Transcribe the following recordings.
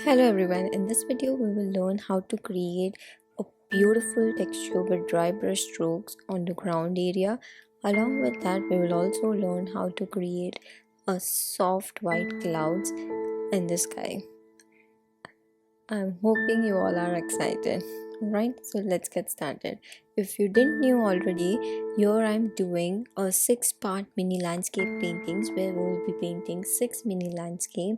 Hello everyone, in this video we will learn how to create a beautiful texture with dry brush strokes on the ground area. Along with that we will also learn how to create a soft white clouds in the sky. I'm hoping you all are excited. Right, so let's get started. If you didn't know already, here I'm doing a 6-part mini landscape paintings where we will be painting 6 mini landscape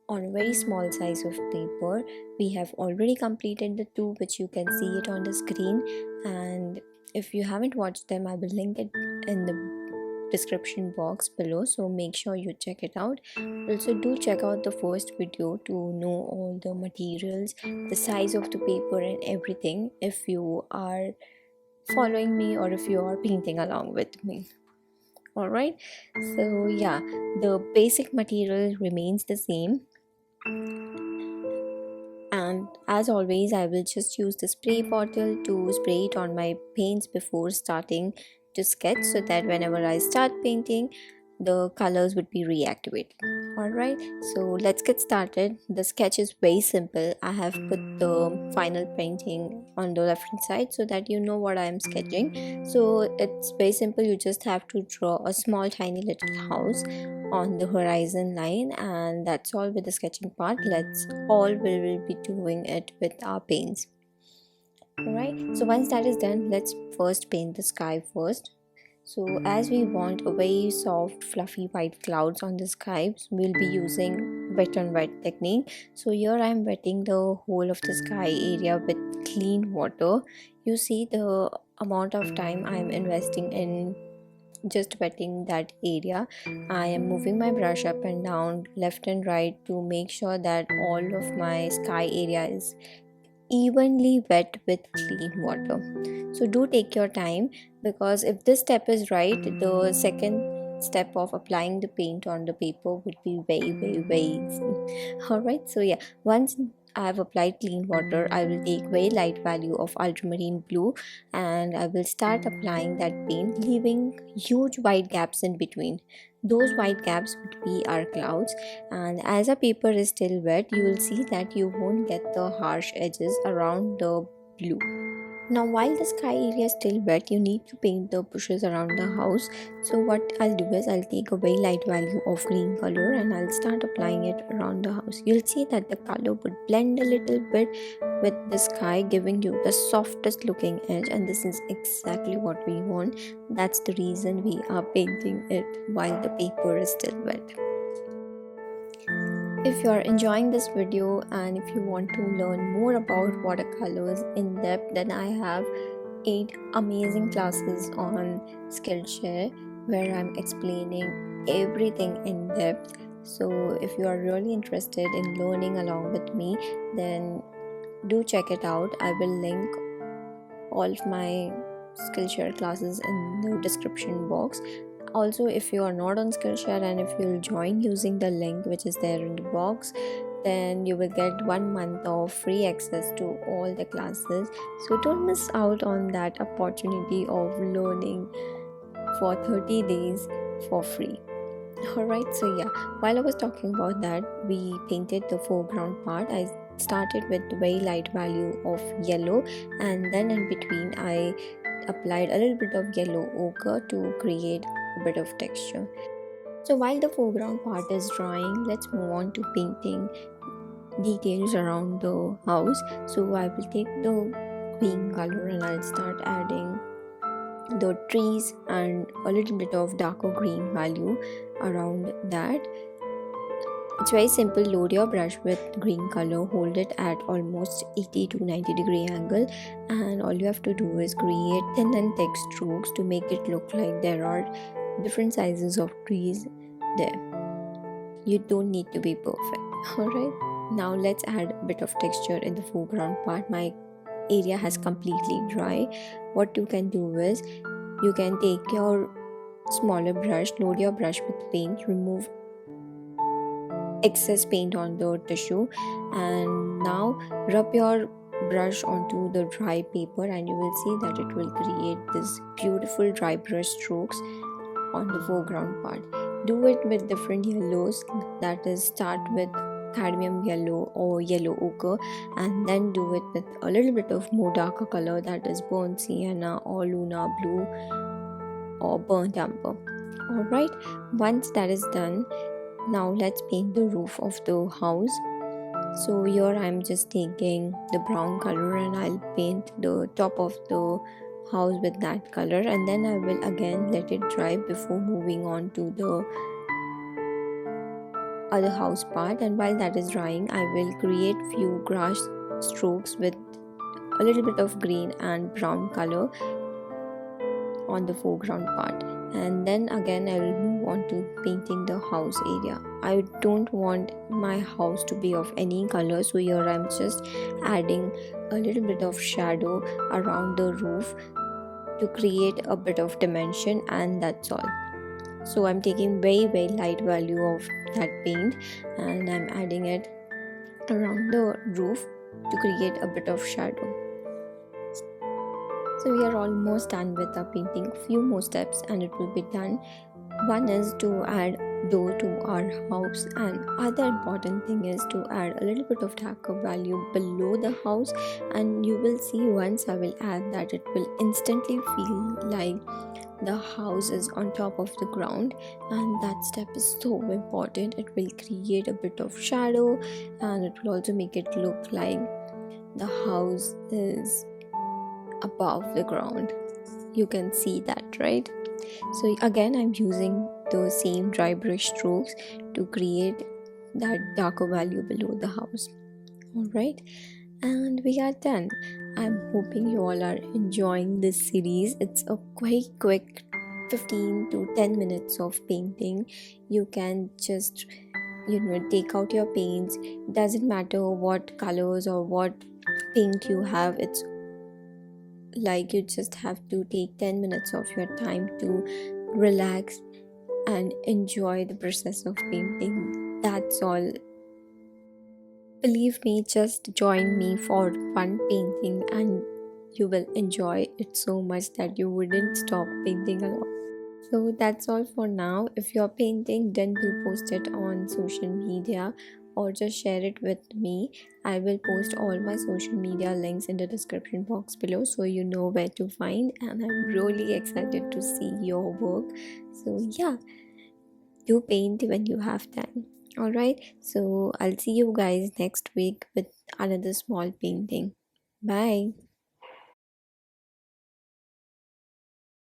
on a very small size of paper. We have already completed the two, which you can see it on the screen, and if you haven't watched them I will link it in the description box below, so make sure you check it out. Also do check out the first video to know all the materials, the size of the paper and everything if you are following me or if you are painting along with me. Alright, so yeah, the basic material remains the same, and as always I will just use the spray bottle to spray it on my paints before starting to sketch, so that whenever I start painting the colors would be reactivated. Alright, so let's get started. The sketch is very simple. I have put the final painting on the left hand side so that you know what I am sketching. So it's very simple. You just have to draw a small tiny little house on the horizon line, and that's all with the sketching part. Let's all we will be doing it with our paints. Alright, so once that is done, let's first paint the sky first. So as we want a very soft fluffy white clouds on the sky, we'll be using wet on wet technique. So here I'm wetting the whole of the sky area with clean water. You see the amount of time I'm investing in just wetting that area. I am moving my brush up and down, left and right, to make sure that all of my sky area is evenly wet with clean water. So do take your time, because if this step is right, the second step of applying the paint on the paper would be very easy. Alright, so yeah, once I have applied clean water, I will take very light value of ultramarine blue and I will start applying that paint, leaving huge white gaps in between. Those white gaps would be our clouds, and as a paper is still wet you will see that you won't get the harsh edges around the blue. Now while the sky area is still wet, you need to paint the bushes around the house. So what I'll do is I'll take a very light value of green color and I'll start applying it around the house. You'll see that the color would blend a little bit with the sky, giving you the softest looking edge, and this is exactly what we want. That's the reason we are painting it while the paper is still wet. If you are enjoying this video and if you want to learn more about watercolors in depth, then I have 8 amazing classes on Skillshare where I'm explaining everything in depth. So if you are really interested in learning along with me, then do check it out. I will link all of my Skillshare classes in the description box. Also, if you are not on Skillshare and if you'll join using the link which is there in the box, then you will get 1 month of free access to all the classes. So don't miss out on that opportunity of learning for 30 days for free. Alright, so yeah, while I was talking about that, we painted the foreground part. I started with very light value of yellow, and then in between I applied a little bit of yellow ochre to create a bit of texture. So while the foreground part is drying, let's move on to painting details around the house. So I will take the green color and I'll start adding the trees and a little bit of darker green value around that. It's very simple. Load your brush with green color, hold it at almost 80 to 90 degree angle, and all you have to do is create thin and thick strokes to make it look like there are different sizes of trees there. You don't need to be perfect. Alright, now let's add a bit of texture in the foreground part. My area has completely dry. What you can do is you can take your smaller brush, load your brush with paint, remove excess paint on the tissue, and now rub your brush onto the dry paper and you will see that it will create this beautiful dry brush strokes on the foreground part. Do it with different yellows, that is start with cadmium yellow or yellow ochre, and then do it with a little bit of more darker color, that is burnt sienna or lunar blue or burnt umber. Alright, once that is done, now let's paint the roof of the house. So here I'm just taking the brown color and I'll paint the top of the house with that color, and then I will again let it dry before moving on to the other house part. And while that is drying, I will create few grass strokes with a little bit of green and brown color on the foreground part, and then again I will move on to painting the house area. I don't want my house to be of any color, so here I'm just adding a little bit of shadow around the roof to create a bit of dimension, and that's all. So I'm taking very light value of that paint and I'm adding it around the roof to create a bit of shadow. So we are almost done with the painting. A few more steps and it will be done. One is to add door to our house, and other important thing is to add a little bit of darker value below the house, and you will see once I will add that it will instantly feel like the house is on top of the ground, and that step is so important. It will create a bit of shadow and it will also make it look like the house is above the ground. You can see that, right? So again I'm using the same dry brush strokes to create that darker value below the house. All right, and we are done. I'm hoping you all are enjoying this series. It's a quite quick 15 to 10 minutes of painting. You can just take out your paints. Doesn't matter what colors or what paint you have, it's like you just have to take 10 minutes of your time to relax and enjoy the process of painting. That's all. Believe me, just join me for one painting and you will enjoy it so much that you wouldn't stop painting a lot. So that's all for now. If you're painting, then do post it on social media or just share it with me. I will post all my social media links in the description box below so you know where to find, and I'm really excited to see your work. So yeah, do paint when you have time. Alright, so I'll see you guys next week with another small painting. Bye.